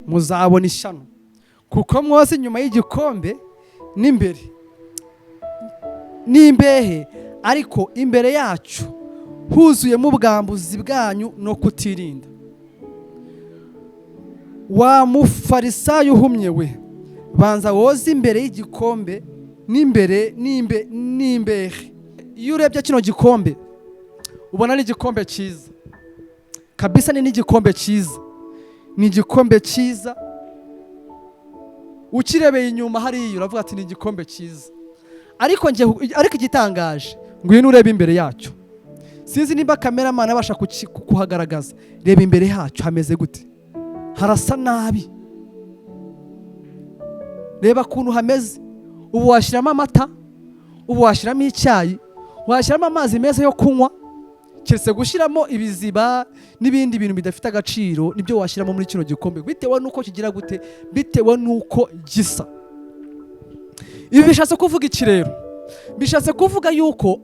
muzabona ishyano, kuko mwoza inyuma y'igikombe n'imbere n'imbehe, ariko imbere yacu huzuyemo ubwambuzi bwanyu no kutirinda. Wa mufarisayo uhumye we, banza woza imbere y'igikombe n'imbere n'imbehe. Iyo urebye kino gikombe ubona ni igikombe cyiza kabisa, ni n'igikombe cyiza, ni igikombe cyiza. Ukirebeye inyuma hariya uravuga ati ni igikombe cyiza, ariko igitangaje ngwino urebe imbere yacyo. Sinzi nimba kameramani abasha kuhagaragaza. Reba imbere yacu hameze gute, harasa nabi. Reba ukuntu hameze. Ubu washyiramo amata, ubu washyiramo icyayi, washyiramo amazi meza yo kunywa, keretse gushyiramo ibiziba n'ibindi bintu bidafite agaciro nibyo washyiramo muri kino gikombe, bitewe nuko kigira gute, bitewe nuko gisa. Ibi bishatse kuvuga iki rero? Bishatse kuvuga yuko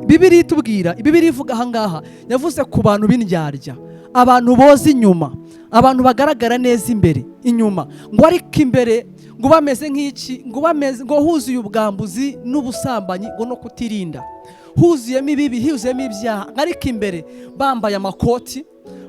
Bibiliya itubwira, Bibiliya ivuga ahangaha yavuze ku bantu b'indyarya, abantu boza inyuma, abantu bagaragara neza imbere, inyuma ngo ariko imbere ngo bameze nk'iki, ngo huzuye ubwambuzi n'ubusambanyi ngo no kutirinda, huzuyemo ibibi, huzuyemo ibyaha. Ariko imbere bambaye amakoti,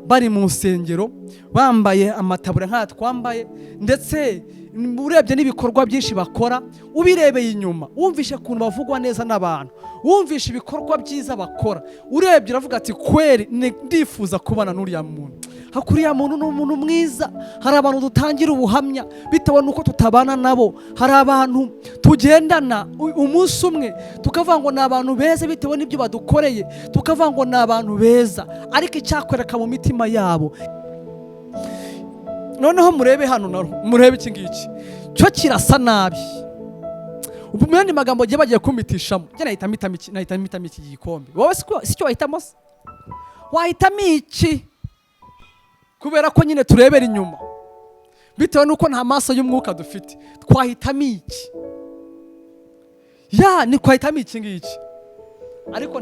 bari mu nsengero, bambaye amatabure nk'aya twambaye, ndetse urebye n'ibikorwa byinshi bakora. Ubirebeye inyuma wumvishe ukuntu bavugwa neza n'abantu, wumvishe ibikorwa byiza bakora, urebye uravuga ati kweri ndifuza kubana n'uriya muntu. Hakuriya muntu ni umuntu mwiza. Hari abantu dutangira ubuhamya bitewe nuko tutabana nabo, hari abantu tugendana umunsi umwe tukavuga ngo ni abantu beza bitewe n'ibyo badukoreye, tukavuga ngo ni abantu beza, ariko icyakwereka mu mitima yabo. Noneho murebe hano, murebe iki ngiki cyo kirasa nabi. Ubu mu yandi magambo giye bagiye kumitishamo, njye nahita mitamo iki gikombe. Wowe si cyo wahitamo se? Wahitamo iki? Kubera ko nyine turebera inyuma, bitewe nuko nta maso y'umwuka dufite, twahitamo iki? Ni twahitamo iki ngiki. Ariko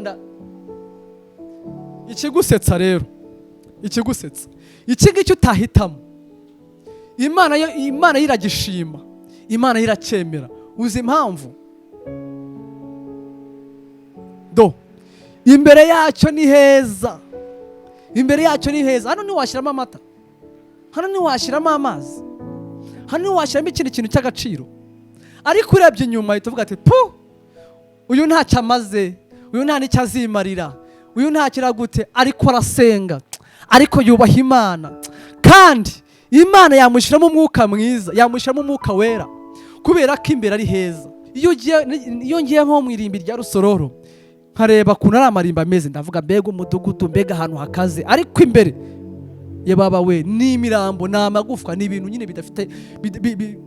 ikigusetsa rero, ikigusetsa iki ngiki utahitamo, Imana iragishima, Imana iracyemera. Uzi impamvu? Imbere yacyo ni heza, imbere yacyo ni heza. Hano ntiwashyiramo amata, hano ntiwashyiramo amazi, hano ntiwashyiramo ikindi kintu cy'agaciro. Ariko urebye inyuma uhita uvuga ati uyu ntacyo amaze, uyu nta n'icyo azimarira, uyu ntakira gute, ariko arasenga, ariko yubaha Imana. Kandi Imana yamushyiramo umwuka mwiza, yamushyiramo umwuka wera, kubera ko imbere ari heza. Iyo ngiye nko mu irimbi rya Rusororo nkareba ukuntu ari amarimba ameze, ndavuga mbega umudugudu, mbega ahantu hakaze. Ariko imbere ye baba we ni imirambo, ni amagufwa, ni ibintu nyine bidafite,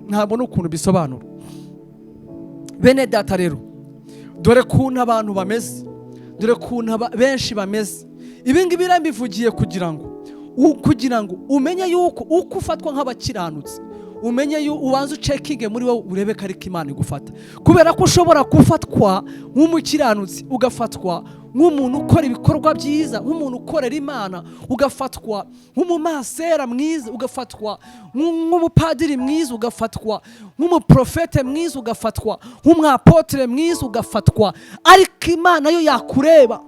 ntabona ukuntu bisobanura. Bene data rero, dore kuntu abantu bameze, dore kuntu benshi bameze. Ibi ngibi birambivugiye kugira ngo umenye yuko uko ufatwa nk'abakiranutsi, umenye ubanza ucekinge muri wowe, urebe ko ariko Imana igufata. Kubera ko ushobora gufatwa nk'umukiranutsi, ugafatwa nk'umuntu ukora ibikorwa byiza, nk'umuntu ukorera Imana, ugafatwa nk'umumasera mwiza, ugafatwa nk'umupadiri mwiza, ugafatwa nk'umuprofete mwiza, ugafatwa nk'umwapotre mwiza, ugafatwa. Ariko Imana yo yakureba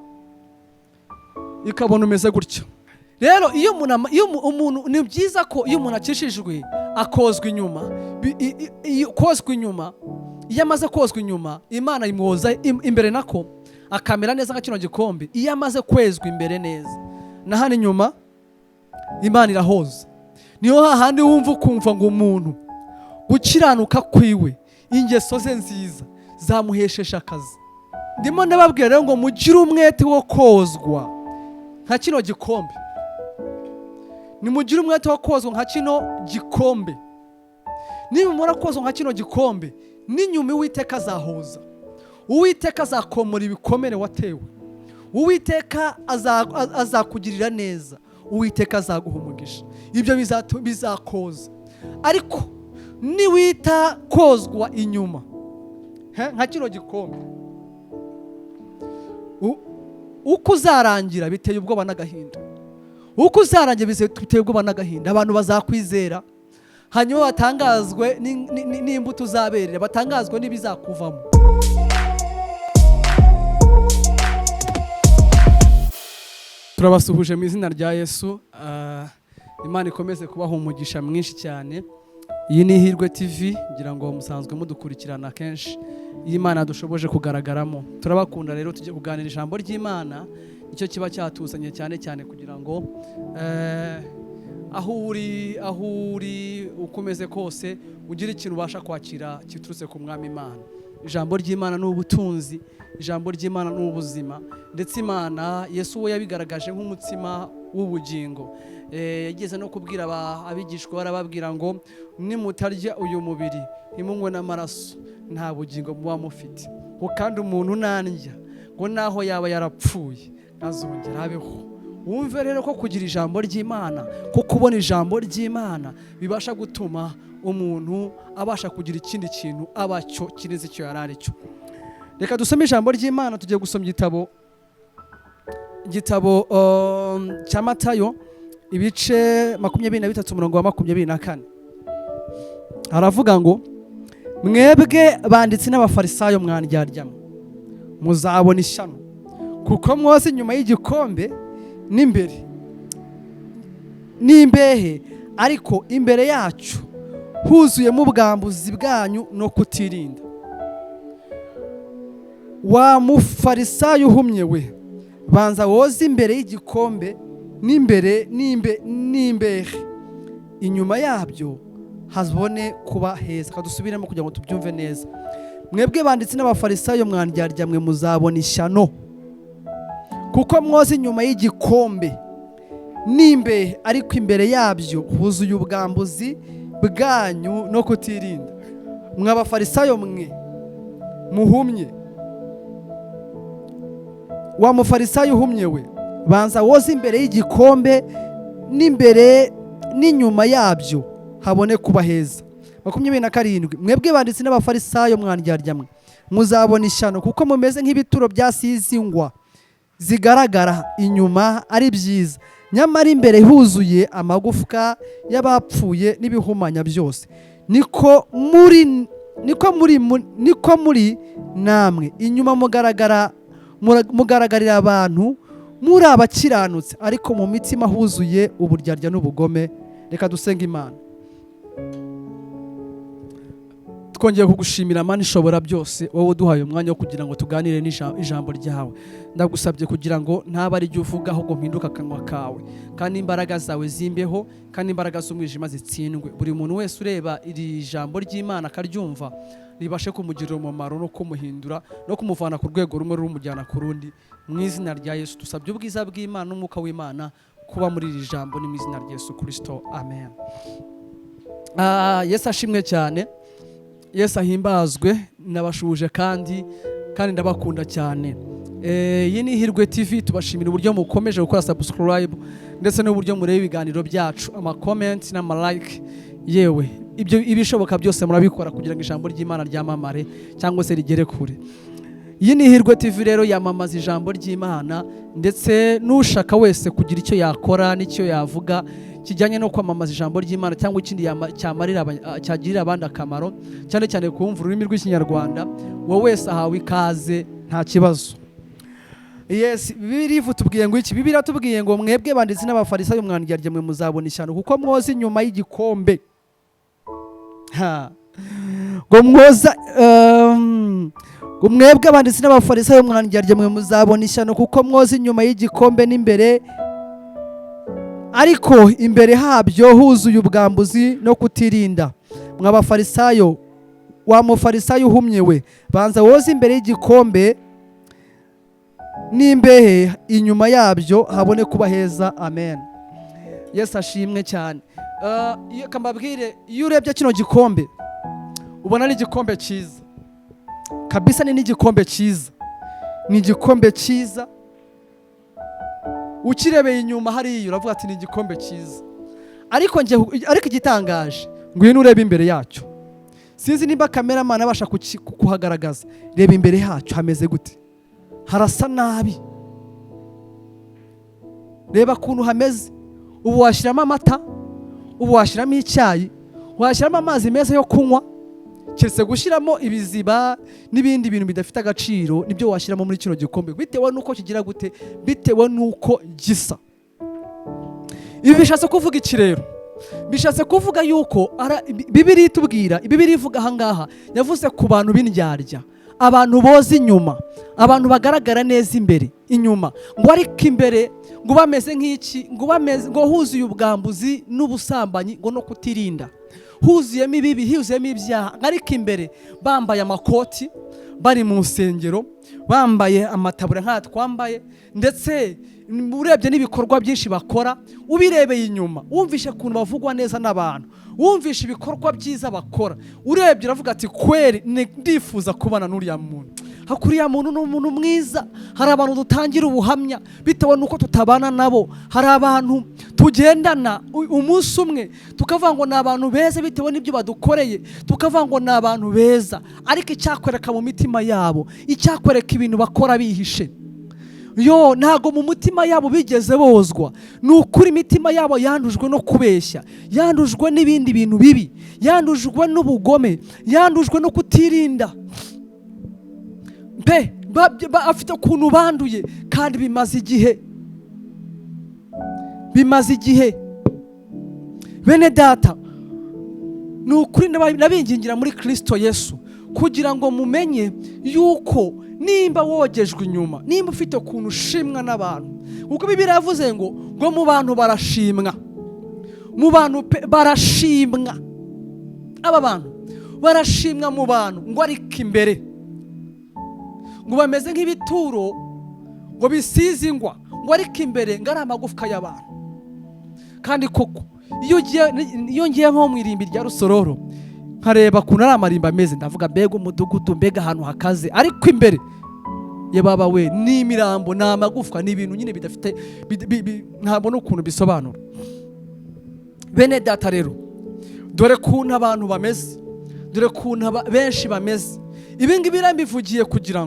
ikabona umeze gutyo. Rero iyo umuntu ni byiza ko iyo umuntu akishijwe akozwa inyuma, kozwa inyuma, iyo amaze kozwa inyuma Imana imwoza imbere, nako akamera neza nka kino gikombe. Iyo amaze kwezwa imbere neza, na hano inyuma Imana irahoza. Niyo hahandi wumva ukumva ngo umuntu gukiranuka kwiwe, ingeso ze nziza zamuhesheje akazi. Ndimo ndababwira rero ngo mugire umwete wo kozwa nka kino gikombe. Nimugire umwete wo kozwa nka kino gikombe. Niba mura kozwa nka kino gikombe, n'inyuma Uwiteka azahoza, Uwiteka azakomora ibikomere watewe, Uwiteka azakugirira neza, Uwiteka azaguha umugisha. Ibyo bizakoza. Ariko niwita kozwa inyuma nka kino gikombe, uko uzarangira biteye ubwoba n'agahinda. Uko uzarangira biteye ubwoba n'agahinda. Abantu bazakwizera, hanyuma batangazwe n'imbuto uzaberera, batangazwe n'ibizakuvamo. Turabasuhuje mu izina rya Yesu. Imana ikomeze kubaha umugisha mwinshi cyane. Iyi ni Ihirwe TV, ngira ngo musanzwe mudukurikirana kenshi. Iyi Imana dushoboje kugaragaramo. Turabakunda rero, tujye kuganira ijambo ry'Imana, icyo kiba cyatuzanye cyane cyane kugira ngo aho uri ukomeze kose ugire ikintu ubasha kwakira kiturutse ku Mwami Imana. Ijambo ry'Imana ni ubutunzi, ijambo ry'Imana ni ubuzima, ndetse Imana Yesu we yabigaragaje nk'umutsima w'ubugingo. Yageze no kubwira abigishwa, barababwira ngo nimutarya uyu mubiri ntimunywe n'amaraso nta bugingo muba mufite, ngo kandi umuntu nandya ngo naho yaba yarapfuye azongera abeho. Wumve rero ko kugira ijambo ry'Imana, ko kubona ijambo ry'Imana bibasha gutuma umuntu abasha kugira ikindi kintu abacyo kineze icyo yari ari cyo. Reka dusome ijambo ry'Imana. Tugiye gusoma igitabo cya Matayo, ibice 23 umurongo wa 24. Haravuga ngo, mwebwe banditsi n'abafarisayo mwandyaryamu, muzabona ishyano, kuko mwoza inyuma y'igikombe n'imbere n'imbehe, ariko imbere yacu huzuyemo ubwambuzi bwanyu no kutirinda. Wa mufarisayo uhumye we, banza woze imbere y'igikombe n'imbehe, inyuma yabyo hazabone kuba heza. Kadusubiremo kugira ngo tubyumve neza. Mwebwe banditsi n'abafarisayo mwandyaryamu, muzabona ishyano, kuko mwoza inyuma y'igikombe n'imbehe, ariko imbere yabyo huzuye ubwambuzi bwanyu no kutirinda. Mwa bafarisayo mwe muhumye, wa mufarisayo uhumye we, banza woze imbere y'igikombe n'imbere n'inyuma yabyo habone kuba heza. 27. Mwebwe banditsi n'abafarisayo mwandyaryamu, muzabona ishyano, kuko mumeze nk'ibituro byasize ingwa, zigaragara inyuma ari byiza, nyamara imbere huzuye amagufwa y'abapfuye n'ibihumanya byose. Niko muri namwe, inyuma mugaragarira abantu muri abakiranutse, ariko mu mitima huzuye uburyarya n'ubugome. Reka dusenga Imana. Twongeye kugushimira Mana ishobora byose, wowe uduhaye umwanya wo kugira ngo tuganire n'ijambo ryawe. Ndagusabye kugira ngo ntaba ari ryo uvuga, ahubwo mpinduka akanwa kawe, kandi imbaraga zawe zimbeho, kandi imbaraga z'umwijima zitsindwe. Buri muntu wese ureba iri jambo ry'Imana akaryumva, ribashe kumugirira umumaro no kumuhindura no kumuvana ku rwego rumwe rumujyana ku rundi. Mu izina rya Yesu dusabye ubwiza bw'Imana n'umwuka w'Imana kuba muri iri jambo, ni mu izina rya Yesu Kristo, amen. Yesu ashimwe cyane, Yesu ahimbazwe. Nabashuje kandi ndabakunda cyane. Iyi ni Ihirwe TV. Tubashimira uburyo mukomeje gukora subscribe, ndetse n'uburyo mureba ibiganiro byacu, ama comment n'ama like, yewe ibishoboka byose murabikora kugira ngo ijambo ry'Imana ryamamare cyangwa se rigere kure. Iyi ni Ihirwe TV rero, yamamaza ijambo ry'Imana, ndetse n'ushaka wese kugira icyo yakora n'icyo yavuga kijyanye no kwamamaza ijambo ry'Imana cyangwa ikindi cyagirira abandi akamaro, cyane cyane kumva ururimi rw'Ikinyarwanda, wowe wese ahawe ikaze, nta kibazo. Yes, Bibiliya tubwiye ngo iki? Bibiliya tubwiye ngo, mwebwe banditsi n'abafarisayo mwandyaryamu, muzabona ishyano, kuko mwoza inyuma y'igikombe. Ngo mwebwe banditsi n'abafarisayo mwandyaryamu, muzabona ishyano, kuko mwoza inyuma y'igikombe n'imbere, ariko imbere habyo huzuye ubwambuzi no kutirinda. Mwa bafarisayo, wa mufarisayo uhumye we, banza woze imbere y'igikombe n'imbehe, inyuma yabyo habone kuba heza, amen. Yesu ashimwe cyane. Kambabwire, iyo urebye kino gikombe ubona ni igikombe cyiza kabisa, ni igikombe cyiza, ni igikombe cyiza. Ukirebeye inyuma hariya uravuga ati ni igikombe cyiza, ariko igitangaje ngo iyo ureba imbere yacyo, sinzi niba cameraman abasha kuhagaragaza, reba imbere yacyo hameze gute? Harasa nabi. Reba kuntu hameze. Ubu washyiramo amata, ubu washyiramo icyayi, washyiramo amazi meza yo kunywa, keretse gushyiramo ibiziba n'ibindi bintu bidafite agaciro nibyo washyiramo muri kino gikombe, bitewe n'uko kigira gute, bitewe n'uko gisa. Ibi bishatse kuvuga iki rero? Bishatse kuvuga yuko Bibiliya itubwira, Bibiliya ivuga ahangaha yavuze ku bantu b'indyarya, abantu boza inyuma, abantu bagaragara neza imbere, inyuma ngo ariko imbere ngo bameze nk'iki, ngo huzuye ubwambuzi n'ubusambanyi, ngo no kutirinda, huzuyemo ibibi, huzuyemo ibyaha, ariko imbere bambaye amakoti, bari mu nsengero bambaye amatabura nk'aya twambaye, ndetse urebye n'ibikorwa byinshi bakora, ubirebeye inyuma wumvishe ukuntu bavugwa neza n'abantu, wumvishe ibikorwa byiza bakora, urebye uravuga ati kweri ndifuza kubana n'uriya muntu, hakuriya muntu ni umuntu mwiza. Hari abantu dutangira ubuhamya bitewe n'uko tutabana nabo, hari abantu tugendana umunsi umwe tukavuga ngo ni abantu beza bitewe n'ibyo badukoreye, tukavuga ngo ni abantu beza, ariko icyakwereka mu mitima yabo, icyakwereka ibintu bakora bihishe, yo ntago mu mutima yabo bigeze bozwa. Ni ukuri imitima yabo yandujwe no kubeshya, yandujwe n'ibindi bintu bibi, yandujwe n'ubugome, yandujwe no kutirinda, afite ukuntu banduye kandi bimaze igihe. Bene data, ni ukuri nabingingira muri Kristo Yesu kugira ngo mumenye yuko nimba wogejwe inyuma, nimba ufite ukuntu ushimwa n'abantu, kuko Bibiliya yavuze ngo mu bantu barashimwa, mu bantu barashimwa, aba bantu barashimwa mu bantu, ngo ariko imbere ngo bameze nk'ibituro ngo bisize ingwa, ngo ariko imbere ngo ari amagufwa y'abantu. Kandi koko iyo ngiye nko mu irimbi rya Rusororo nkareba ukuntu ari amarimba ameze, ndavuga mbega umudugudu, mbega ahantu hakaze, ariko imbere ye baba we ni imirambo, ni amagufwa, ni ibintu nyine bidafite ntabwo n'ukuntu bisobanura. Bene data rero, dore kuntu abantu bameze, dore kuntu benshi bameze. Ibi ngibi birambivugiye kugira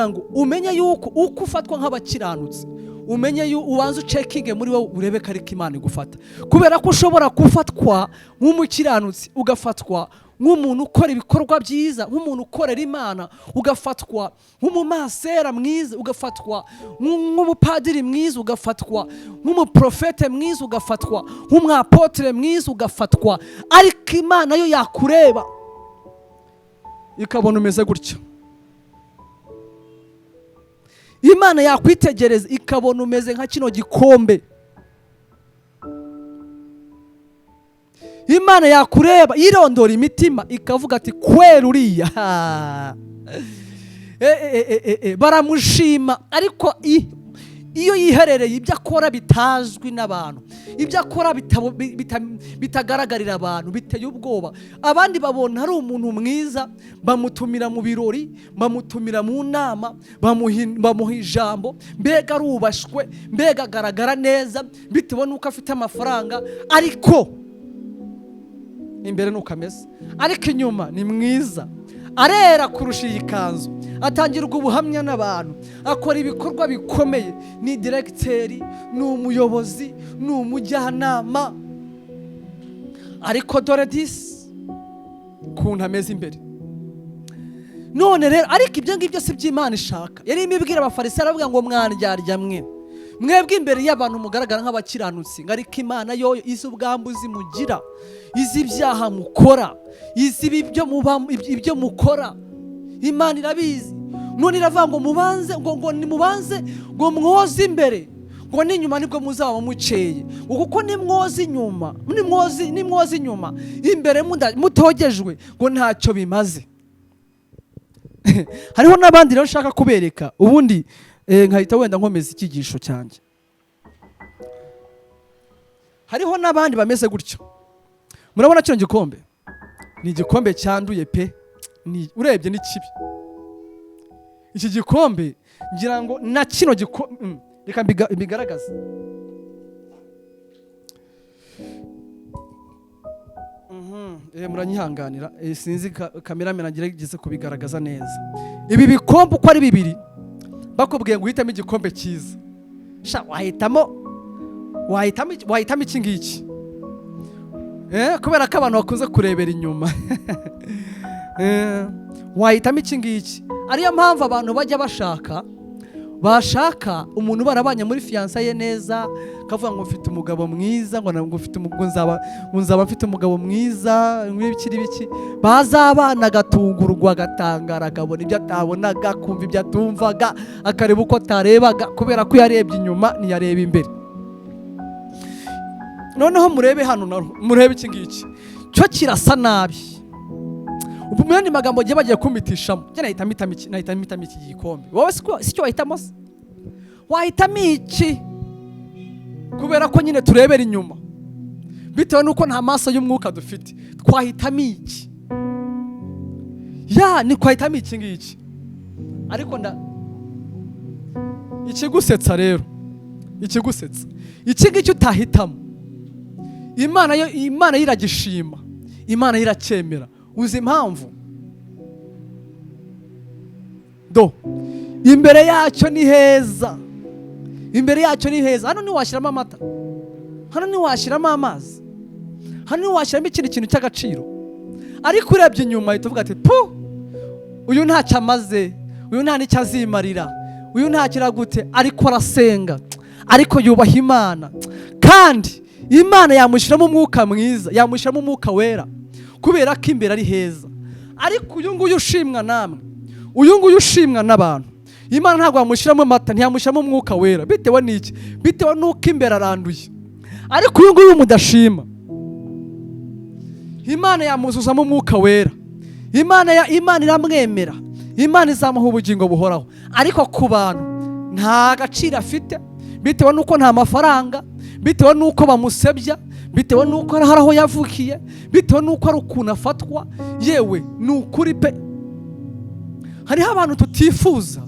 ngo umenye yuko uko ufatwa nk'abakiranutsi, umenye ubanza ucekinge muri wowe, urebe ko ariko Imana igufata, kubera ko ushobora gufatwa nk'umukiranutsi, ugafatwa nk'umuntu ukora ibikorwa byiza, nk'umuntu ukorera Imana, ugafatwa nk'umumasera mwiza, ugafatwa nk'umupadiri mwiza, ugafatwa nk'umuprofete mwiza, ugafatwa nk'umwapotre mwiza, ugafatwa, ariko Imana yo yakureba ikabona umeze gutyo. Imana yakwitegereza ikabona umeze nka kino gikombe. Imana yakureba irondora imitima ikavuga ati kwera uriya baramushima, ariko iyo yiherereye ibyo akora bitazwi n'abantu, ibyo akora bitagaragarira abantu, biteye ubwoba. Abandi babona ari umuntu mwiza, bamutumira mu birori, bamutumira mu nama, bamuha ijambo, mbega arubashwe, mbega agaragara neza bitewe n'uko afite amafaranga, ariko imbere nuko ameze, ariko inyuma ni mwiza, arera kurusha iyi kanzu, atangirwa ubuhamya n'abantu, akora ibikorwa bikomeye, ni diregiteri, ni umuyobozi, ni umujyanama, ariko dore disi kuntu ameze imbere. None rero, ariko ibyo ngibyo si by'Imana ishaka. Yari imibwira abafarisayo aravuga ngo mwandyarya mwebwe imbere y'abantu mugaragara nk'abakiranutsi, ariko Imana yo izi ubwambuzi mugira, izi ibyaha mukora, izi ibyo mukora, Imana irabizi. None iravuga ngo mubanze ngo mwoze imbere, ngo n'inyuma nibwo muzaba muceye, kuko nimwoze inyuma imbere mutogejwe ngo ntacyo bimaze. Hariho n'abandi rero nshaka kubereka, ubundi nkahita wenda nkomeza icyigisho cyanjye. Hariho n'abandi bameze gutyo. Murabona kino gikombe? Ni igikombe cyanduye pe, urebye ni kibi. Iki gikombe ngira ngo na kino gikombe reka mbigaragaze. Muranyihanganira, sinzi kameramena ngerageze kubigaragaza neza. Ibi bikombe uko ari bibiri, bakubwiye ngo uhitamo igikombe cyiza, wahitamo iki ngiki. kubera ko abantu bakunze kurebera inyuma. Wahitamo iki ngiki. Ariyo mpamvu abantu bajya bashaka umuntu barabanye muri fiyansaye neza, kavuga ngo mfite umugabo mwiza, ngo nzaba mfite umugabo mwiza, biki bazabana agatungurwa, agatangara, akabona ibyo atabonaga, akumva ibyo atumvaga, akareba uko atarebaga, kubera ko yarebye inyuma ntiyareba imbere. Noneho murebe hano, murebe iki ngiki cyo kirasa nabi. Ubu mu yandi magambo giye bagiye kumitishamo, njye nahitamo iki gikombe. Wowe si cyo wahitamo se? Wahitamo iki? Kubera ko nyine turebera inyuma, bitewe nuko nta maso y'umwuka dufite. Twahitamo iki? Ni kwahitamo iki ngiki. Ariko ikigusetsa rero, ikigusetsa iki ngiki utahitamo, Imana iragishima, Imana iracyemera. Uzi impamvu? Imbere yacyo ni heza, imbere yacyo ni heza. Hano ntiwashyiramo amata, hano ntiwashyiramo amazi, hano ntiwashyiramo ikindi kintu cy'agaciro. Ariko urebye inyuma uhita uvuga ati uyu ntacyo amaze, uyu nta n'icyo azimarira, uyu ntakira gute, ariko arasenga, ariko yubaha Imana. Kandi Imana yamushyiramo umwuka mwiza, yamushyiramo umwuka wera, kubera ko imbere ari heza. Ariko uyu nguyu ushimwa namwe, uyu nguyu ushimwa n'abantu, Imana ntabwo yamushyiramo amata, ntiyamushyiramo umwuka wera. Bitewe n'iki? Bitewe n'uko imbere aranduye. Ariko uyu nguyu mudashima, Imana yamuzuzamo umwuka wera, Imana iramwemera, Imana izamuha ubugingo buhoraho. Ariko ku bantu nta gaciro afite, bitewe n'uko nta mafaranga, bitewe n'uko bamusebya, bitewe n'uko hari aho yavukiye, bitewe n'uko ari ukuntu afatwa. Yewe ni ukuri pe, hariho abantu tutifuza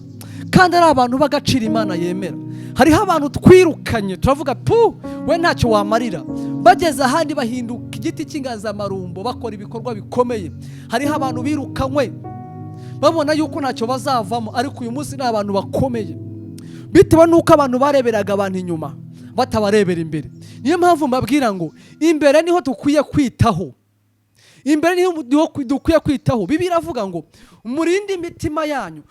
kandi ari abantu b'agaciro Imana yemera. Hariho abantu twirukanye, turavuga we ntacyo wamarira, bageze ahandi bahinduka igiti cy'inganzamarumbo, bakora ibikorwa bikomeye. Hariho abantu birukanywe babona yuko ntacyo bazavamo, ariko uyu munsi ni abantu bakomeye, bitewe n'uko abantu bareberaga abantu inyuma, batabarebera imbere. Niyo mpamvu mbabwira ngo imbere niho dukwiye kwitaho, imbere niho dukwiye kwitaho. Bibiliya iravuga ngo murinde imitima yanyu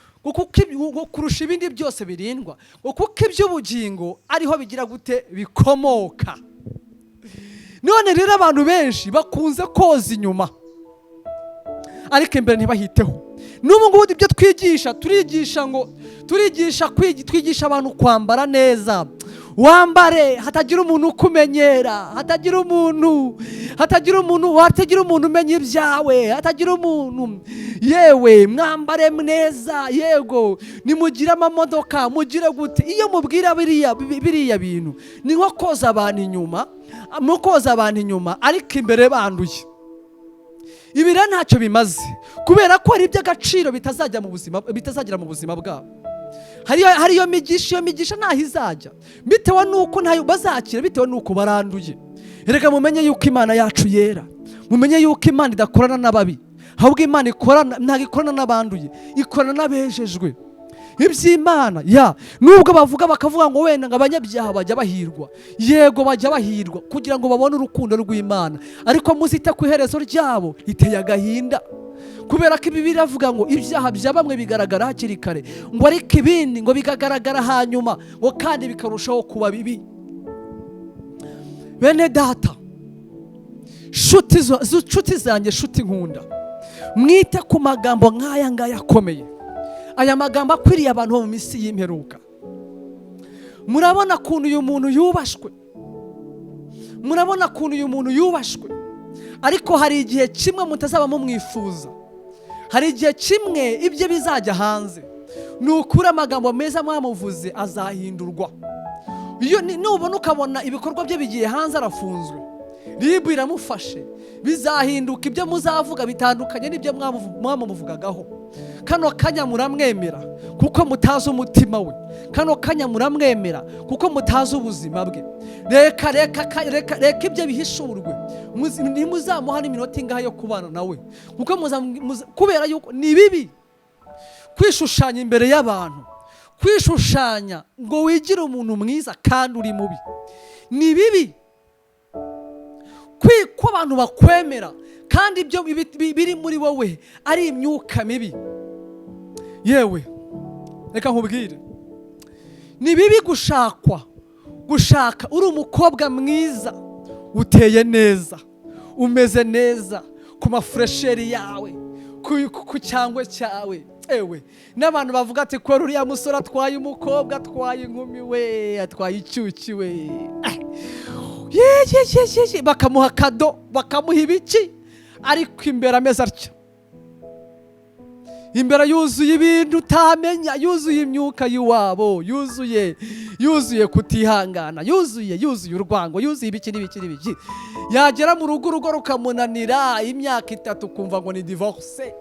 kurusha ibindi byose birindwa, kuko iby'ubugingo ariho bigira gute, bikomoka. None rero abantu benshi bakunze koza inyuma, ariko imbere ntibahiteho. N'ubu ngubu ibyo twigisha abantu kwambara neza. Wambare hatagira umuntu ukumenyera, hatagira umuntu umenya ibyawe, hatagira umuntu. Yewe mwambare neza, yego nimugire amamodoka, mugire gute. Iyo mubwira biriya bintu ni nko koza abantu inyuma, ariko imbere banduye. Ibi rero ntacyo bimaze, kubera ko hari iby'agaciro bitazagera mu buzima bwabo. Hari iyo migisha ntaho izajya, bitewe n'uko ntayo bazakira, bitewe n'uko baranduye. Erega mumenye yuko Imana yacu yera, mumenye yuko Imana idakorana n'ababi, ahubwo Imana ntabwo ikorana n'abanduye, ikorana n'abejejwe. Iby'Imana nubwo bakavuga ngo wenda ngo abanyabyaha bajya bahirwa, yego bajya bahirwa kugira ngo babone urukundo rw'Imana, ariko muzite ku iherezo ryabo iteye agahinda. Kubera ko Bibiliya iravuga ngo ibyaha bya bamwe bigaragara hakiri kare, ngo ariko ibindi ngo bigagaragara hanyuma, ngo kandi bikarushaho kuba bibi. Bene data, nshuti zanjye, nshuti nkunda, mwite ku magambo nk'aya ngaya akomeye. Aya magambo akwiriye abantu bo mu minsi y'imperuka. Murabona ukuntu uyu muntu yubashwe, ariko hari igihe kimwe mutazaba mumwifuza, hari igihe kimwe ibyo bizajya hanze. Ni ukuri amagambo meza mwamuvuze azahindurwa. Nubona ukabona ibikorwa bye bigiye hanze, arafunzwe, ribu iramufashe, bizahinduka. Ibyo muzavuga bitandukanye n'ibyo mwamuvugagaho. Kano kanya muramwemera kuko mutazi umutima we, kano kanya muramwemera kuko mutazi ubuzima bwe. Reka ibyo bihishurwe, ntimuzamuha n'iminota ingahe yo kubana nawe, kubera yuko ni bibi kwishushanya imbere y'abantu, kwishushanya ngo wigire umuntu mwiza kandi uri mubi. Ni bibi ko abantu bakwemera kandi ibyo biri muri wowe ari imyuka mibi. Yewe reka nkubwire, ni bibi gushaka uri umukobwa mwiza, uteye neza, umeze neza, ku mafuresheri yawe, ku cyangwe cyawe, ewe n'abantu bavuga ati ko uriya musore atwaye umukobwa, atwaye inkumi we, atwaye icyuki we, bakamuha kado, bakamuha ibiki, ariko imbere ameze atyo, imbere yuzuye ibintu utamenya, yuzuye imyuka y'iwabo, yuzuye kutihangana, yuzuye urwango, yuzuye ibiki n'ibiki. Yagera mu rugo rukamunanira, imyaka 3 kumva ngo ni divorce.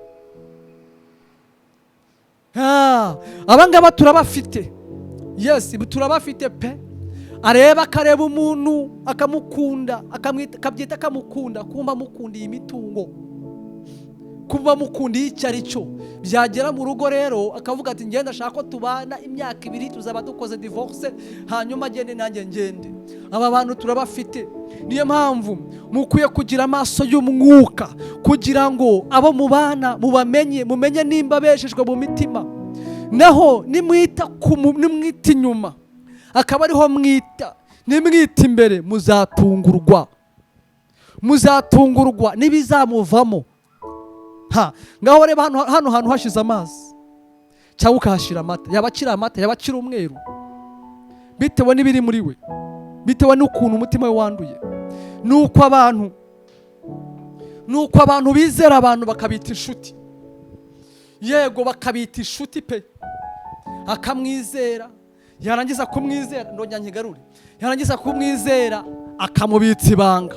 Abangaba turabafite, yes, turabafite pe. Akareba umuntu akamukunda, akabyita akamukunda, kumva mukundiye imitungo, kuba mukundiye icyo ari cyo. Byagera mu rugo rero akavuga ati ngenda ashaka ko tubana imyaka 2 tuzaba dukoze divorce, hanyuma agende nanjye ngende. Aba bantu turabafite. Niyo mpamvu mukwiye kugira amaso y'umwuka kugira ngo abo mubana mumenye nimba beshejwe mu mitima. Naho nimwita inyuma akaba ariho mwita, nimwita imbere, muzatungurwa n'ibizamuvamo. Ngaho reba hano hantu hashize amazi cyangwa ukahashira amata, yabakira amata, yabakira umweru, bitewe n'ibiri muri we, bitewe n'ukuntu umutima we wanduye. Nuko abantu bizera abantu bakabita inshuti, yego bakabita inshuti pe, akamwizera, yarangiza kumwizera, ndongera nkigarure, yarangiza kumwizera akamubitsa ibanga.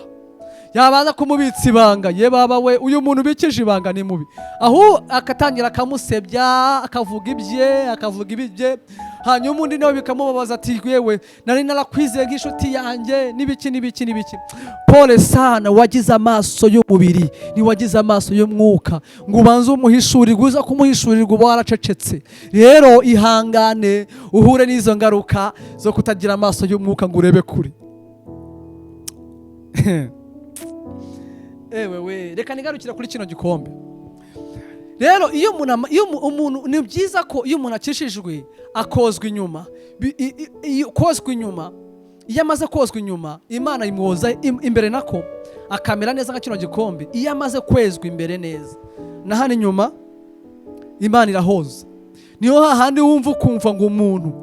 Yabaza kumubitsa ibanga, ye baba we, uyu muntu bikije ibanga ni mubi, aho akatangira akamusebya, akavuga ibye, hanyuma undi nawe bikamubabaza ati yewe nari narakwizeye nk'inshuti yanjye n'ibiki. Pole sana, wagize amaso y'umubiri, ni wagize amaso y'umwuka, ngo ubanze umuhishurirwe, uza kumuhishurirwa uba waracecetse. Rero ihangane uhure n'izo ngaruka zo kutagira amaso y'umwuka ngo urebe kure. Ewe reka nigarukira kuri kino gikombe. Rero iyo umuntu ni byiza ko iyo umuntu akishijwe akozwa inyuma, iyo amaze kozwa inyuma Imana imwoza imbere, nako akamera neza nka kino gikombe. Iyo amaze kwezwa imbere neza, na hano inyuma Imana irahoza. Niyo hahandi wumva ukumva ngo umuntu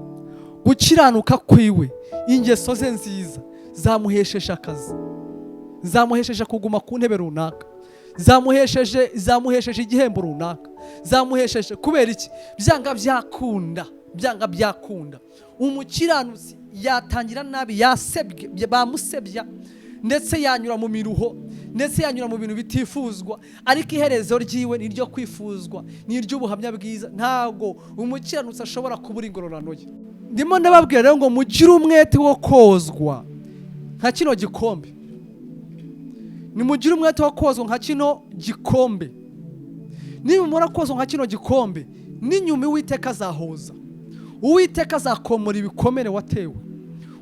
gukiranuka kwiwe, ingeso ze nziza zamuhesheje akazi, zamuhesheje kuguma ku ntebe runaka, zamuhesheje igihembo runaka, zamuhesheje kubera iki? Byanga byakunda umukiranutsi yatangira nabi, bamusebya, ndetse yanyura mu miruho, ndetse yanyura mu bintu bitifuzwa, ariko iherezo ryiwe ni iryo kwifuzwa, ni iry'ubuhamya bwiza. Ntabwo umukiranutsi ashobora kubura ingororano ye. Ndimo ndababwira rero ngo mugire umwete wo kozwa nka kino gikombe. Nimugire umwete wo kozwa nka kino gikombe. Niba murakozwa nka kino gikombe, n'inyuma Uwiteka azahoza, Uwiteka azakomora ibikomere watewe,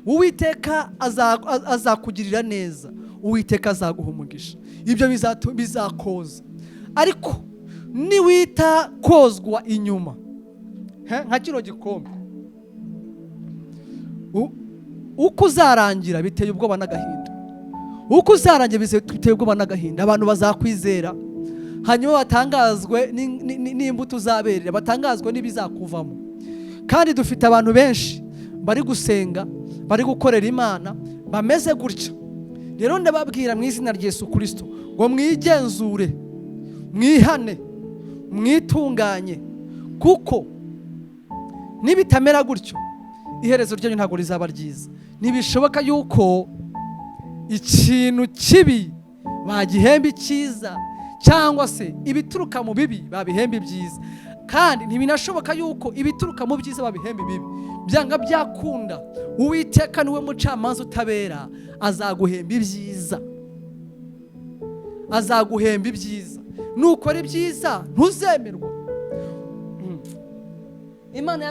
Uwiteka azakugirira neza, Uwiteka azaguha umugisha. Ibyo bizakoza. Ariko niwita kozwa inyuma nka kino gikombe, uko uzarangira biteye ubwoba n'agahinda. Uko uzarangira biteye ubwoba n'agahinda. Abantu bazakwizera, hanyuma batangazwe n'imbuto uzaberera, batangazwe n'ibizakuvamo. Kandi dufite abantu benshi bari gusenga, bari gukorera Imana, bameze gutya. Rero ndababwira mu izina rya Yesu Kristo ngo mwigenzure, mwihane, mwitunganye, kuko nibitamera gutyo iherezo ryanyu ntabwo rizaba ryiza. Nibishoboka yuko ikintu kibi bagihemba icyiza, cyangwa se ibituruka mu bibi babihemba ibyiza, kandi ntibinashoboka yuko ibituruka mu byiza babihemba ibibi. Byanga byakunda Uwiteka niwe mucamanza utabera, azaguhemba ibyiza, azaguhemba ibyiza. Nukora ibyiza ntuzemerwa. Imana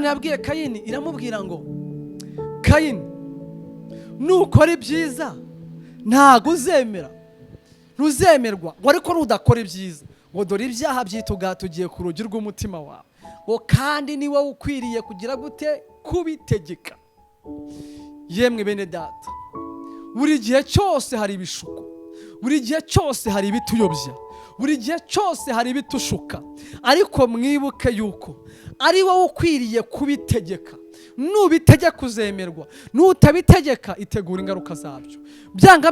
yabwiye Kayini, iramubwira ngo Kayini, nukora ibyiza ntago uzemera, ntuzemerwa ngo ariko nudakora ibyiza ngo dore ibyaha byitugatugiye ku rugi rw'umutima wawe ngo kandi ni wowe ukwiriye kugira gute kubitegeka. Yemwe bene data, buri gihe cyose hari ibishuko, buri gihe cyose hari ibituyobya, buri gihe cyose hari ibitushuka, ariko mwibuke yuko ari wowe ukwiriye kubitegeka. Nubitegeka uzemerwa, nutabitegeka itegura ingaruka zabyo. Byanga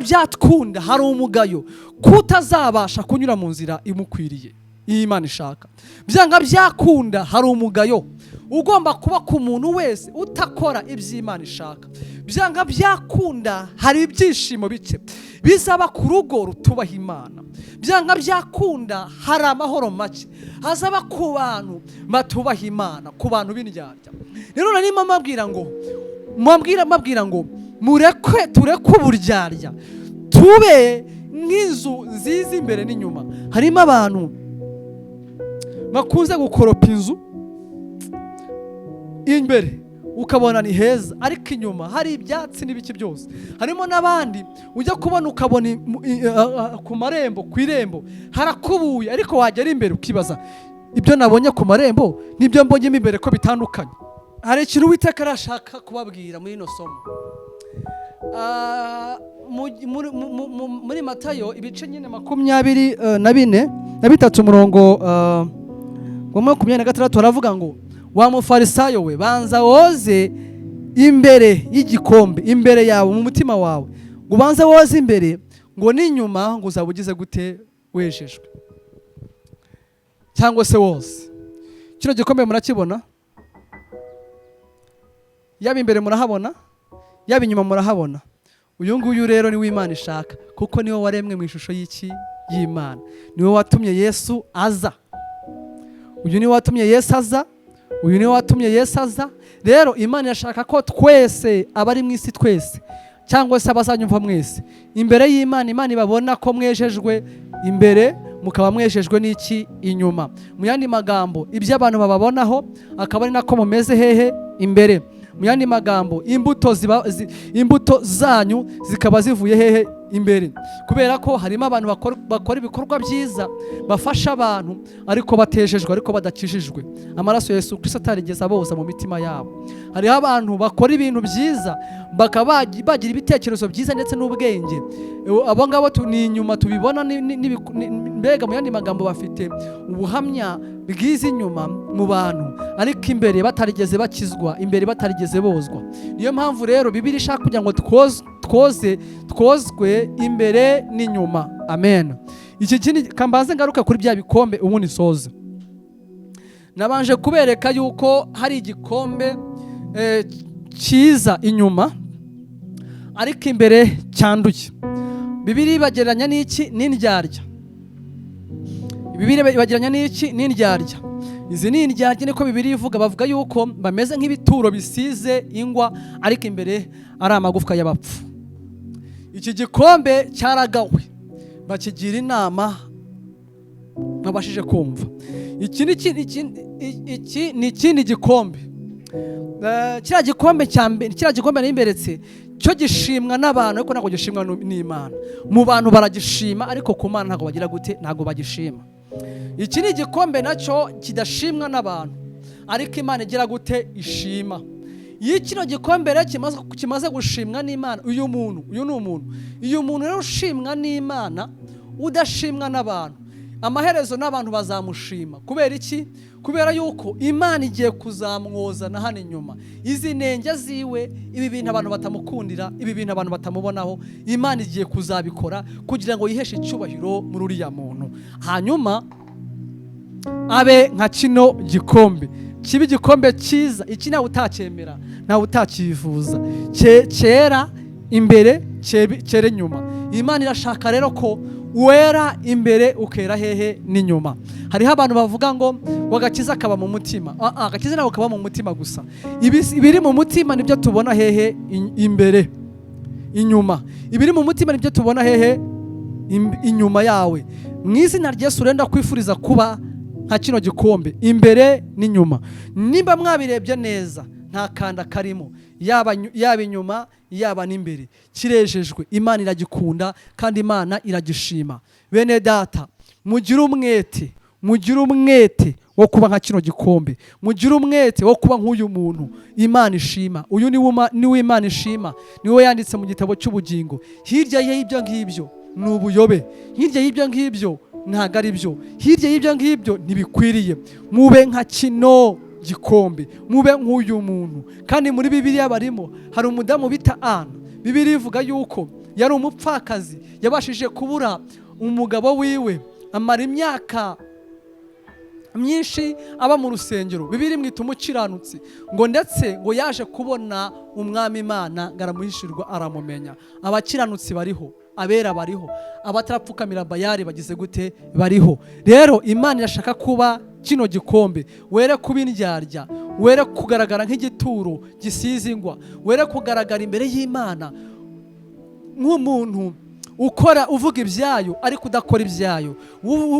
byakunda hari umugayo kutazabasha kunyura mu nzira imukwiriye iyi Imana ishaka. Byanga byakunda hari umugayo ugomba kuba ku muntu wese utakora iby'Imana ishaka. Byanga byakunda hari ibyishimo bike bizaba ku rugo rutubaha Imana. Byanga byakunda hari amahoro make hazaba ku bantu batubaha Imana, ku bantu b'indyarya. Rero narimo mabwira ngo tureke uburyarya, tube nk'inzu nziza imbere n'inyuma. Harimo abantu bakunze gukoropa inzu imbere ukabona ni heza, ariko inyuma hari ibyatsi n'ibiki byose. Harimo n'abandi ujya kubona ukabona ku marembo, ku irembo harakubuye, ariko wagera imbere ukibaza ibyo nabonye ku marembo n'ibyo mbonyemo imbere ko bitandukanye. Hari ikintu Uwiteka arashaka kubabwira muri ino somo. Muri Matayo ibice nyine 24 umurongo wa 26 haravuga ngo wa mufarisayo we, banza woze imbere y'igikombe, imbere yawe mu mutima wawe, ngo banza woze imbere, ngo n'inyuma ngo uzabugize gute wejejwe. Cyangwa se wose kino gikombe murakibona, yaba imbere murahabona, yaba inyuma murahabona. Uyu nguyu rero ni w'Imana ishaka, kuko niwe waremwe mu ishusho y'Imana. Niwe watumye Yesu aza. Uyu niwe watumye Yesu aza. Rero Imana irashaka ko twese abari mu isi twese, cyangwa se abazanyumva mwese, imbere y'Imana, Imana ibabona ko mwejejwe imbere, mukaba mwejejwe n'iki inyuma. Mu yandi magambo, ibyo abantu bababonaho akaba ari nako mumeze hehe imbere. Mu yandi magambo, imbuto zanyu zikaba zivuye hehe imbere. Kubera ko harimo abantu bakora ibikorwa byiza, bafasha abantu, ariko batejejwe, ariko badakijijwe. Amaraso ya Yesu Kristo atarigeze aboza mu mitima yabo. Hariho abantu bakora ibintu byiza, bakaba bagira ibitekerezo byiza ndetse n'ubwenge. Abo ngabo ni inyuma tubibona, mbega mu yandi magambo bafite ubuhamya bwiza inyuma mu bantu, ariko imbere batarigeze bakizwa, imbere batarigeze bozwa. Niyo mpamvu rero Bibiliya ishaka kugira ngo twozwe imbere n'inyuma. Amen. Iki kindi kambaze ngaruka kuri bya bikombe ubundi soze. Nabanje kubereka yuko hari igikombe cyiza inyuma, ariko imbere cyanduye. Bibiliya ibagereranya n'iki? N'indyarya. Bibiliya ibagereranya n'iki? N'indyarya. Izi ni indyarya, niko Bibiliya ivuga. Bavuga yuko bameze nk'ibituro bisize ingwa, ariko imbere ari amagufwa y'abapfu. Iki gikombe cyaragawe, bakigira inama mwabashije kumva. Iki ni ikindi gikombe. Kiriya gikombe n'imberetse cyo gishimwa n'abantu, ariko ntabwo gishimwa n'Imana. Mu bantu baragishima, ariko ku Mana ntabwo bagira gute, ntabwo bagishima. Iki ni igikombe nacyo kidashimwa n'abantu, ariko Imana igira gute, ishima. Iyo kino gikombe rero kimaze gushimwa n'Imana, uyu ni umuntu. Uyu muntu rero ushimwa n'Imana, udashimwa n'abantu, amaherezo n'abantu bazamushima. Kubera iki? Kubera yuko Imana igiye kuzamwoza na hano inyuma. Izi nenge ziwe, ibi bintu abantu batamukundira, ibi bintu abantu batamubonaho, Imana igiye kuzabikora kugira ngo yiheshe icyubahiro muri uriya muntu, hanyuma abe nka kino gikombe. Kiba igikombe cyiza, iki nawe utacyemera, nawe utakifuza, cyera imbere, cyere inyuma. Imana irashaka rero ko wera imbere ukera hehe n'inyuma. Hariho abantu bavuga ngo agakiza kaba mu mutima. Agakiza ntabwo kaba mu mutima gusa. Ibiri mu mutima nibyo tubona hehe imbere, inyuma. Ibiri mu mutima nibyo tubona hehe inyuma yawe. Mu izina rya Yesu urenda kwifuriza kuba nka kino gikombe, imbere n'inyuma. Nimba mwabirebye neza, nta kanda karimo, yaba inyuma yaba n'imbere, kirejejwe. Imana iragikunda kandi Imana iragishima. Bene data, mugire umwete wo kuba nka kino gikombe, mugire umwete wo kuba nk'uyu muntu Imana ishima. Uyu niwe Imana ishima, niwe yanditse mu gitabo cy'ubugingo. Hirya y'ibyo ngibyo ni ubuyobe, hirya y'ibyo ngibyo ntago ari byo, hirya y'ibyo ngibyo ntibikwiriye. Mube nka kino gikombe, mube nk'uyu muntu. Kandi muri Bibiliya hari umudamu bita Ana. Bibiliya ivuga yuko yari umupfakazi, yabashije kubura umugabo wiwe, amara imyaka myinshi aba mu rusengero. Bibiliya imwita umukiranutsi, ngo ndetse ngo yaje kubona umwami Imana ngaramuhishirwa aramumenya. Abakiranutsi bariho, abera bariho, abatarapfukamira Bayali bagize gute bariho. Rero Imana irashaka kuba kino gikombe, were kuba indyarya, were kugaragara nk'igituro gisize ingwa, were kugaragara imbere y'Imana nk'umuntu ukora uvuga ibyayo ariko udakora ibyayo,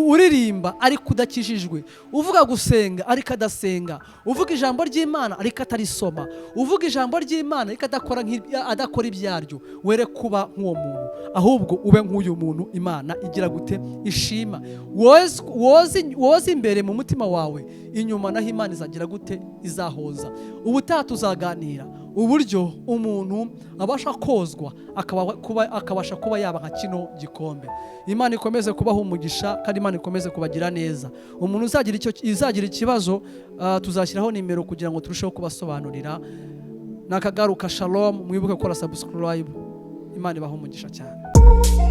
uririmba ariko udakijijwe, uvuga gusenga ariko adasenga, uvuga ijambo ry'Imana ariko atarisoma, uvuga ijambo ry'Imana ariko adakora ibyaryo. Were kuba nk'uwo muntu, ahubwo ube nk'uyu muntu Imana igira gute ishima. Woze imbere mu mutima wawe, inyuma naho Imana izagira gute izahoza. Ubutaha tuzaganira uburyo umuntu abasha kozwa akabasha kuba yaba nka kino gikombe. Imana ikomeze kubaha umugisha kandi Imana ikomeze kubagira neza. Umuntu uzagira ikibazo tuzashyiraho nimero kugira ngo turusheho kubasobanurira. Nakagaruka. Shalom, mwibuke gukora subscribe. Imana ibaha umugisha cyane.